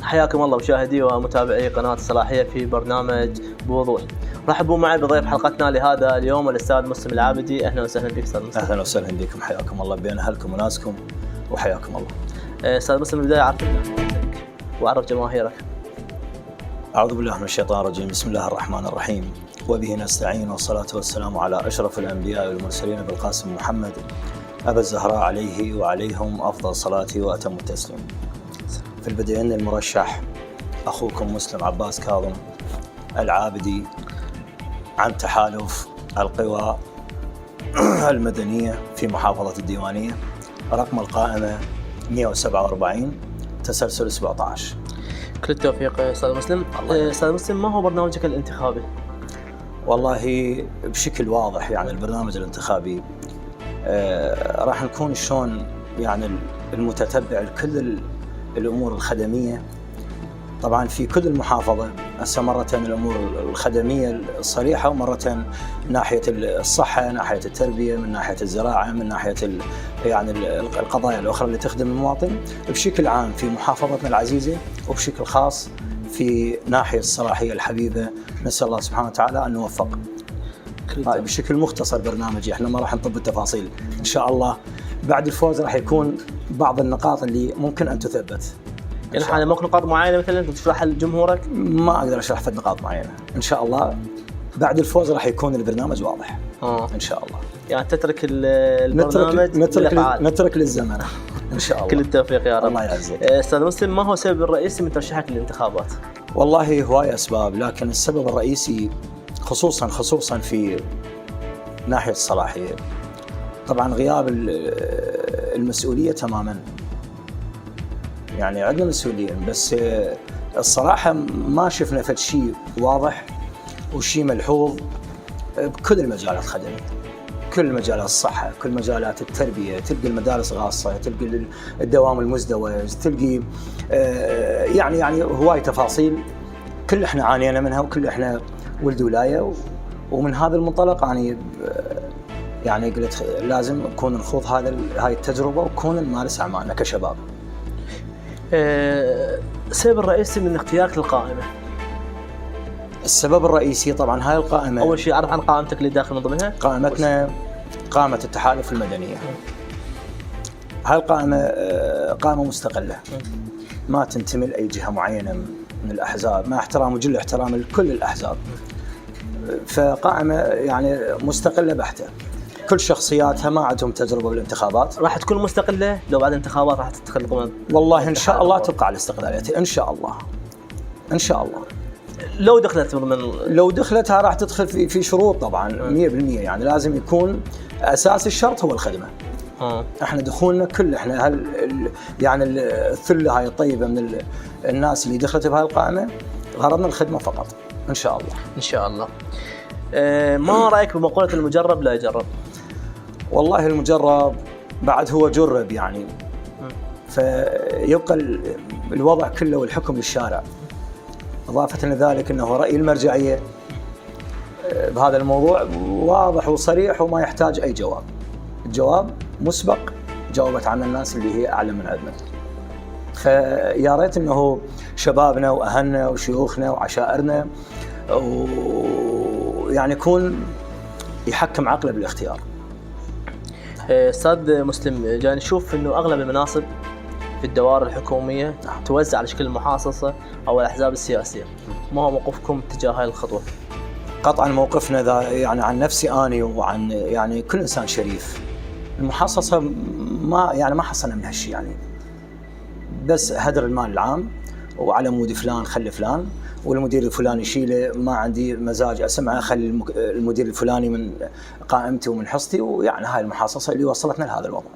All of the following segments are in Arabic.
حياكم الله مشاهدي ومتابعي قناة الصلاحية في برنامج بوضوح. رحبوا معي بضيف حلقتنا لهذا اليوم الأستاذ مسلم العابدي. أهلا وسهلا بك أستاذ مسلم. أهلا وسهلا بكم، حياكم الله بين أهلكم وناسكم وحياكم الله. أستاذ مسلم بداية عرفنا وعرف جماهيرك. أعوذ بالله من الشيطان الرجيم، بسم الله الرحمن الرحيم، وبه نستعين، والصلاة والسلام على أشرف الأنبياء والمرسلين بالقاسم محمد أبا الزهراء عليه وعليهم أفضل الصلاة وأتم التسليم. في البدء إني المرشح أخوكم مسلم عباس كاظم العابدي عن تحالف القوى المدنية في محافظة الديوانية، رقم القائمة 147 تسلسل 17. كل التوفيق أستاذ مسلم. أستاذ مسلم، ما هو برنامجك الانتخابي؟ والله بشكل واضح يعني البرنامج الانتخابي راح نكون شلون يعني المتتبع لكل الأمور الخدمية طبعا في كل المحافظة. هسه مرة الأمور الخدمية الصريحة، ومرة ناحية الصحة، ناحية التربية، من ناحية الزراعة، من ناحية يعني القضايا الأخرى اللي تخدم المواطن بشكل عام في محافظتنا العزيزة، وبشكل خاص في ناحية الصلاحية الحبيبة. نسأل الله سبحانه وتعالى أن نوفق. بشكل مختصر برنامجي، احنا ما راح نطب التفاصيل إن شاء الله. بعد الفوز راح يكون بعض النقاط اللي ممكن أن تثبت. يعني حاليا ماكو نقاط معينة مثلا تشرحها لجمهورك؟ ما أقدر أشرح في نقاط معينة. إن شاء الله بعد الفوز راح يكون البرنامج واضح. إن شاء الله. يعني تترك البرنامج نترك للزمن إن شاء الله. كل التوفيق يا رب. الله يعزك. أستاذ مسلم، ما هو السبب الرئيسي من ترشيحك للانتخابات؟ والله هواية أسباب، لكن السبب الرئيسي خصوصا في ناحية الصلاحية طبعا غياب المسؤولية تماما. يعني عندنا مسؤولين، بس الصراحة ما شفنا فد شيء واضح وشيء ملحوظ بكل المجالات الخدمية، كل مجالات الصحة، كل مجالات التربية، تلقي المدارس غاصة، تلقي الدوام المزدوج، تلقي يعني هواي تفاصيل كل احنا عانينا منها، وكل احنا ولد ولاية. ومن هذا المنطلق يعني قلت لازم نكون نخوض هاي التجربة ونكون نمارس أعمالنا كشباب. السبب الرئيسي من اختيارك للقائمة؟ السبب الرئيسي طبعا هاي القائمة، أول شيء أعرف عن قائمتك اللي داخل من ضمنها. قائمتنا قائمة التحالف المدنية. هاي القائمة قائمة مستقلة، ما تنتمي لأي جهة معينة من الأحزاب، مع احترام وجل احترام لكل الأحزاب. فقائمة يعني مستقلة بحتة، كل شخصياتها ما عندهم تجربة بالانتخابات. راح تكون مستقلة لو بعد الانتخابات راح تدخل ضمن؟ والله إن شاء الله تبقى على استقلاليتها إن شاء الله. إن شاء الله لو دخلتها راح تدخل في شروط طبعا 100%. يعني لازم يكون أساس الشرط هو الخدمة. احنا دخولنا احنا يعني الثلة هاي الطيبة من الناس اللي دخلت بهاي القائمة غرضنا الخدمة فقط إن شاء الله. إن شاء الله. ما رأيك بمقولة المجرب لا يجرب؟ والله المجرب بعد هو جرب يعني، فيبقى الوضع كله والحكم للشارع. إضافة لذلك أنه رأي المرجعية بهذا الموضوع واضح وصريح وما يحتاج أي جواب. الجواب مسبق، جاوبت عنه الناس اللي هي أعلم من عندنا. فيا ريت أنه شبابنا وأهلنا وشيوخنا وعشائرنا ويعني يكون يحكم عقله بالاختيار. أستاذ مسلم، جاي نشوف أنه أغلب المناصب في الدوائر الحكومية توزع على شكل المحاصصة أو الأحزاب السياسية. ما هو موقفكم تجاه هاي الخطوة؟ قطعا موقفنا ذا يعني عن نفسي أنا وعن يعني كل إنسان شريف. المحاصصة ما حصلنا من هالشيء، يعني بس هدر المال العام وعلى مود فلان خلي فلان، والمدير الفلاني يشيله، ما عندي مزاج أسمعه خلي المدير الفلاني من قائمتي ومن حصتي. ويعني هاي المحاصصة اللي وصلتنا لهذا الوضع.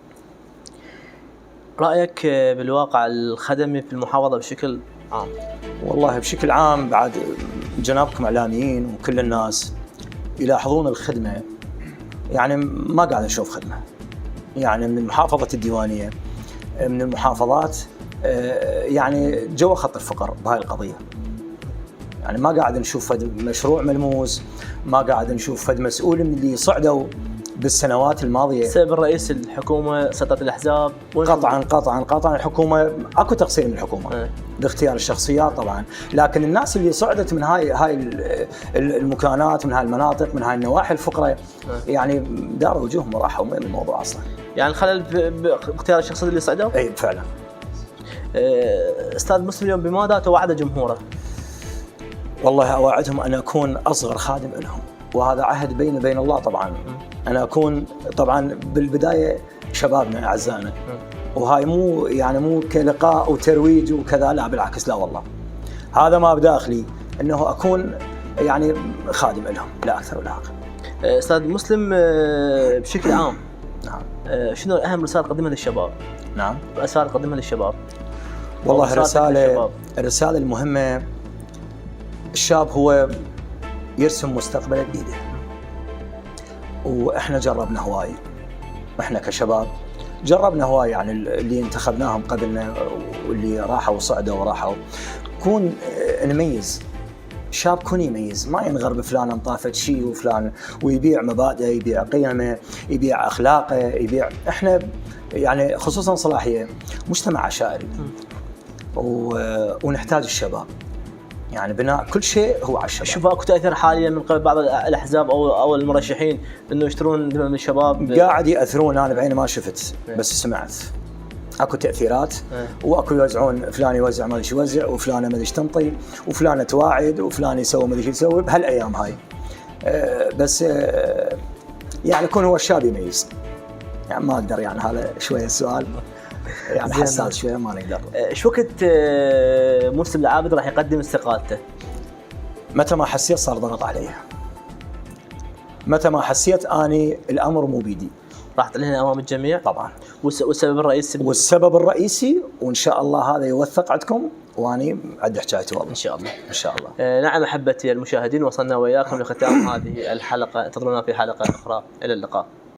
رأيك بالواقع الخدمي في المحافظة بشكل عام؟ والله بشكل عام بعد جنابكم إعلاميين وكل الناس يلاحظون الخدمة، يعني ما قاعد نشوف خدمة. يعني من محافظة الديوانية من المحافظات يعني جوا خط الفقر بهاي القضية. يعني ما قاعد نشوف فد مشروع ملموس، ما قاعد نشوف فد مسؤول من اللي صعدوا بالسنوات الماضيه. السبب الرئيسي الحكومه، سيطره الاحزاب. قطعا الحكومه اكو تقصير من الحكومه باختيار الشخصيات طبعا، لكن الناس اللي صعدت من هاي المكانات، من هاي المناطق، من هاي النواحي الفقراء، يعني داروا وجوههم وراحوا من الموضوع اصلا. يعني الخلل باختيار الشخصيات اللي صعدوا؟ اي فعلا. استاذ مسلم اليوم بماذا توعد جمهوره؟ والله اوعدهم ان اكون اصغر خادم لهم، وهذا عهد بيني وبين الله طبعا. انا اكون طبعا بالبدايه شبابنا اعزائنا، وهاي مو كلقاء وترويج وكذا، لا بالعكس، لا والله هذا ما بداخلي، انه اكون يعني خادم لهم لا اكثر ولا اقل. استاذ مسلم بشكل عام، نعم، شنو اهم رساله تقدمها للشباب؟ نعم، رساله تقدمها للشباب. والله الرساله المهمه، الشاب هو يرسم مستقبله بيده، واحنا جربنا هواي، احنا كشباب جربنا هواي، يعني اللي انتخبناهم قبلنا واللي راحوا وصعدوا وراحوا، كون نميز شاب، كون يميز، ما ينغر بفلان انطافت شيء وفلان، ويبيع مبادئه، يبيع قيمه، يبيع اخلاقه، يبيع. احنا يعني خصوصا صلاحيه مجتمع عشائري، ونحتاج الشباب، يعني بناء كل شيء هو على الشباب. شوف اكو تاثير حاليا من قبل بعض الاحزاب او المرشحين انه يشترون دم من الشباب، قاعد ياثرون، انا بعيني ما شفت بس سمعت اكو تاثيرات، واكو يوزعون، فلان يوزع ما ادري ايش يوزع، وفلانه ما ادري ايش تنطي، وفلانه تواعد، وفلان يسوي ما ادري ايش يسوي بهالايام هاي. بس يعني يكون هو الشاب يميز، يعني ما اقدر، يعني هذا شويه السؤال يعني حساس شويه، ما نقدر. ايش وقت مسلم العابد راح يقدم استقالته؟ متى ما حسيت صار ضغط علي، متى ما حسيت اني الامر مو بيدي، راح تعلنها امام الجميع طبعا. والسبب الرئيسي وان شاء الله هذا يوثق عندكم، واني عد حكايتي والله ان شاء الله ان شاء الله. نعم احبتي المشاهدين، وصلنا وياكم لختام هذه الحلقه، انتظرونا في حلقه اخرى، الى اللقاء.